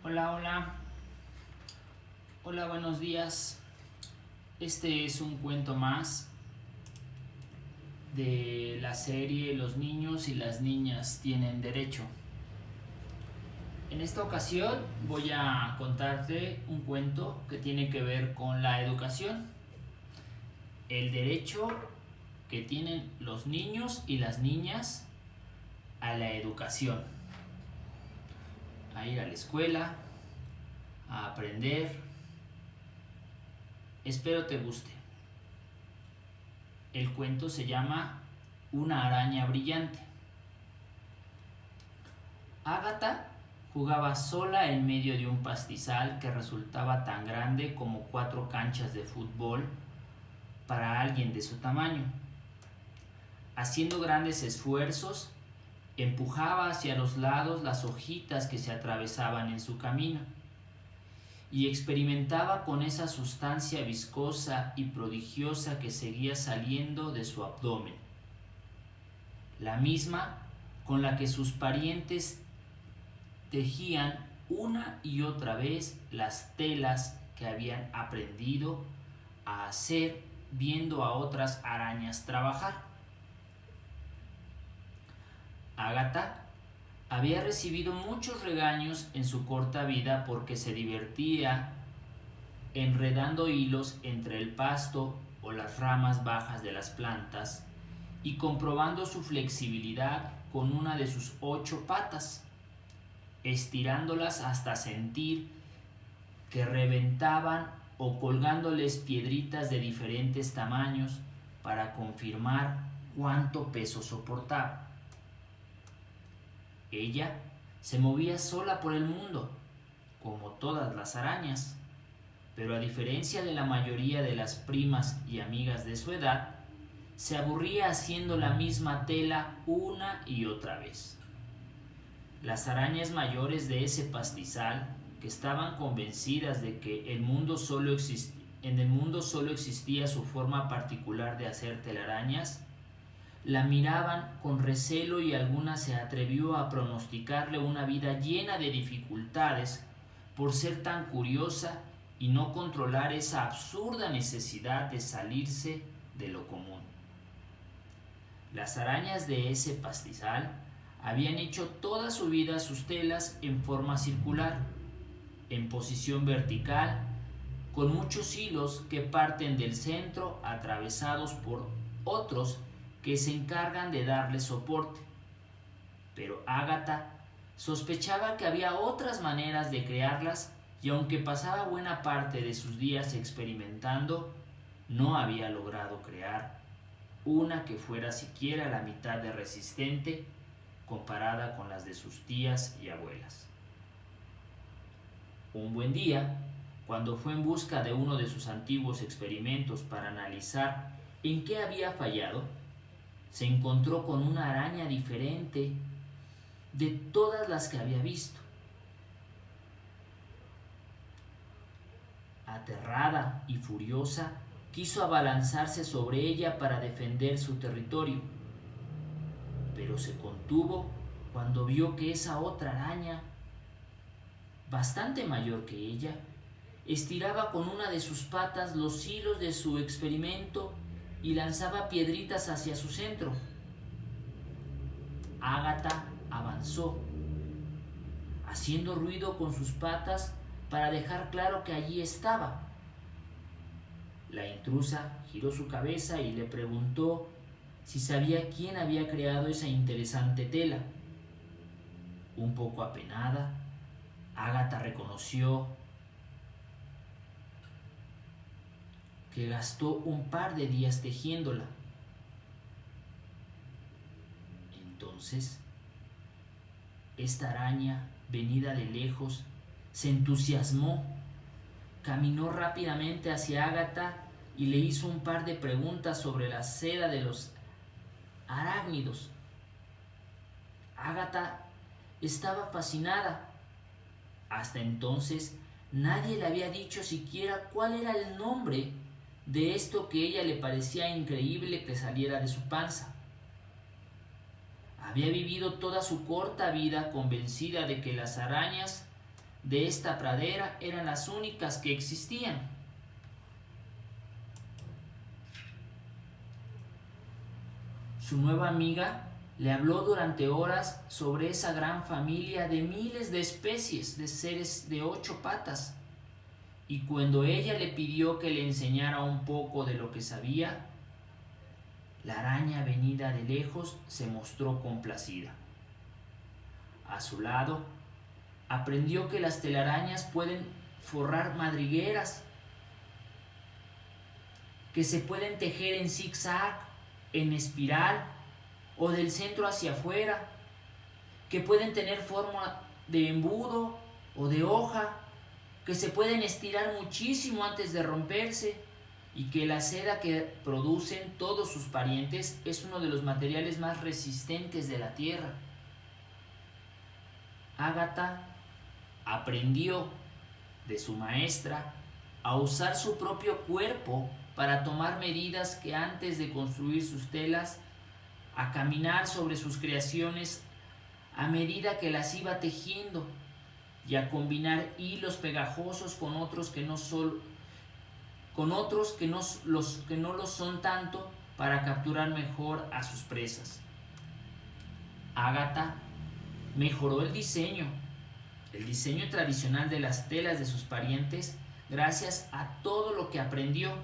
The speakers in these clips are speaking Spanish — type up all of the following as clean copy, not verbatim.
Hola, hola, hola, buenos días. Este es un cuento más de la serie Los niños y las niñas tienen derecho. En esta ocasión voy a contarte un cuento que tiene que ver con la educación, el derecho que tienen los niños y las niñas a la educación, a ir a la escuela, a aprender. Espero te guste. El cuento se llama Una araña brillante. Ágata jugaba sola en medio de un pastizal que resultaba tan grande como 4 canchas de fútbol para alguien de su tamaño. Haciendo grandes esfuerzos, empujaba hacia los lados las hojitas que se atravesaban en su camino y experimentaba con esa sustancia viscosa y prodigiosa que seguía saliendo de su abdomen, la misma con la que sus parientes tejían una y otra vez las telas que habían aprendido a hacer viendo a otras arañas trabajar. Ágata había recibido muchos regaños en su corta vida porque se divertía enredando hilos entre el pasto o las ramas bajas de las plantas y comprobando su flexibilidad con una de sus 8 patas, estirándolas hasta sentir que reventaban o colgándoles piedritas de diferentes tamaños para confirmar cuánto peso soportaba. Ella se movía sola por el mundo, como todas las arañas, pero a diferencia de la mayoría de las primas y amigas de su edad, se aburría haciendo la misma tela una y otra vez. Las arañas mayores de ese pastizal, que estaban convencidas de que en el mundo solo existía su forma particular de hacer telarañas, la miraban con recelo y alguna se atrevió a pronosticarle una vida llena de dificultades por ser tan curiosa y no controlar esa absurda necesidad de salirse de lo común. Las arañas de ese pastizal habían hecho toda su vida sus telas en forma circular, en posición vertical, con muchos hilos que parten del centro atravesados por otros que se encargan de darle soporte. Pero Ágata sospechaba que había otras maneras de crearlas y aunque pasaba buena parte de sus días experimentando, no había logrado crear una que fuera siquiera la mitad de resistente comparada con las de sus tías y abuelas. Un buen día, cuando fue en busca de uno de sus antiguos experimentos para analizar en qué había fallado, se encontró con una araña diferente de todas las que había visto. Aterrada y furiosa, quiso abalanzarse sobre ella para defender su territorio, pero se contuvo cuando vio que esa otra araña, bastante mayor que ella, estiraba con una de sus patas los hilos de su experimento y lanzaba piedritas hacia su centro. Ágata avanzó, haciendo ruido con sus patas para dejar claro que allí estaba. La intrusa giró su cabeza y le preguntó si sabía quién había creado esa interesante tela. Un poco apenada, Ágata reconoció que gastó un par de días tejiéndola. Entonces, esta araña, venida de lejos, se entusiasmó, caminó rápidamente hacia Ágata y le hizo un par de preguntas sobre la seda de los arácnidos. Ágata estaba fascinada. Hasta entonces nadie le había dicho siquiera cuál era el nombre de esto que a ella le parecía increíble que saliera de su panza. Había vivido toda su corta vida convencida de que las arañas de esta pradera eran las únicas que existían. Su nueva amiga le habló durante horas sobre esa gran familia de miles de especies de seres de 8 patas, y cuando ella le pidió que le enseñara un poco de lo que sabía, la araña venida de lejos se mostró complacida. A su lado, aprendió que las telarañas pueden forrar madrigueras, que se pueden tejer en zigzag, en espiral o del centro hacia afuera, que pueden tener forma de embudo o de hoja, que se pueden estirar muchísimo antes de romperse, y que la seda que producen todos sus parientes es uno de los materiales más resistentes de la tierra. Ágata aprendió de su maestra a usar su propio cuerpo para tomar medidas que antes de construir sus telas, a caminar sobre sus creaciones a medida que las iba tejiendo, y a combinar hilos pegajosos con otros que no lo son tanto, para capturar mejor a sus presas. Ágata mejoró el diseño tradicional de las telas de sus parientes gracias a todo lo que aprendió.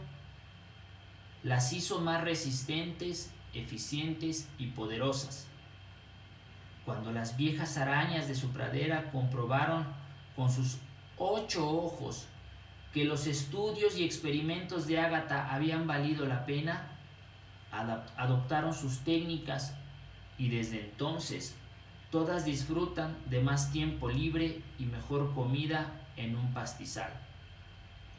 Las hizo más resistentes, eficientes y poderosas. Cuando las viejas arañas de su pradera comprobaron con sus 8 ojos que los estudios y experimentos de Ágata habían valido la pena, adoptaron sus técnicas, y desde entonces todas disfrutan de más tiempo libre y mejor comida en un pastizal,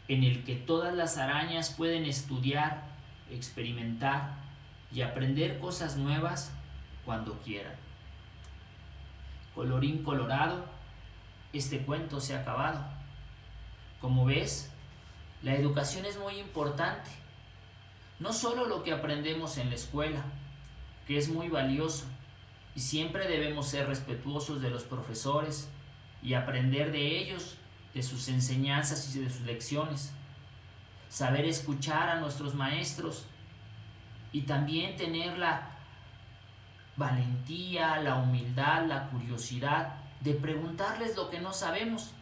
en el que todas las arañas pueden estudiar, experimentar y aprender cosas nuevas cuando quieran. Colorín colorado, este cuento se ha acabado. Como ves, la educación es muy importante. No solo lo que aprendemos en la escuela, que es muy valioso, y siempre debemos ser respetuosos de los profesores y aprender de ellos, de sus enseñanzas y de sus lecciones. Saber escuchar a nuestros maestros y también tener la valentía, la humildad, la curiosidad de preguntarles lo que no sabemos,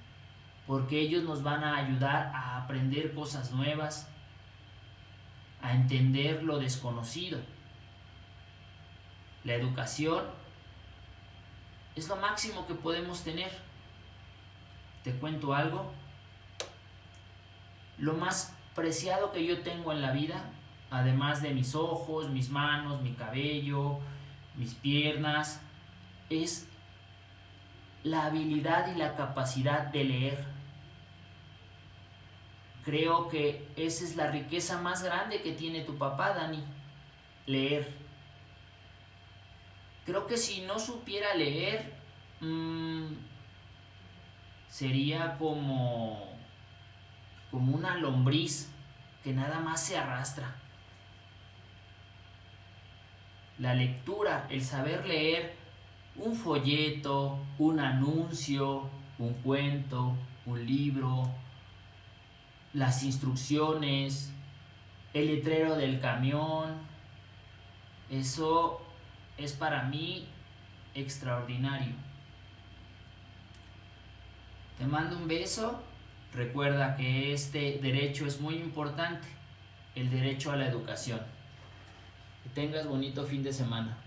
porque ellos nos van a ayudar a aprender cosas nuevas, a entender lo desconocido. La educación es lo máximo que podemos tener. ¿Te cuento algo? Lo más preciado que yo tengo en la vida, además de mis ojos, mis manos, mi cabello, mis piernas, es la habilidad y la capacidad de leer. Creo que esa es la riqueza más grande que tiene tu papá, Dani, leer. Creo que si no supiera leer, sería como una lombriz que nada más se arrastra. La lectura, el saber leer un folleto, un anuncio, un cuento, un libro, las instrucciones, el letrero del camión, eso es para mí extraordinario. Te mando un beso. Recuerda que este derecho es muy importante, el derecho a la educación. Que tengas bonito fin de semana.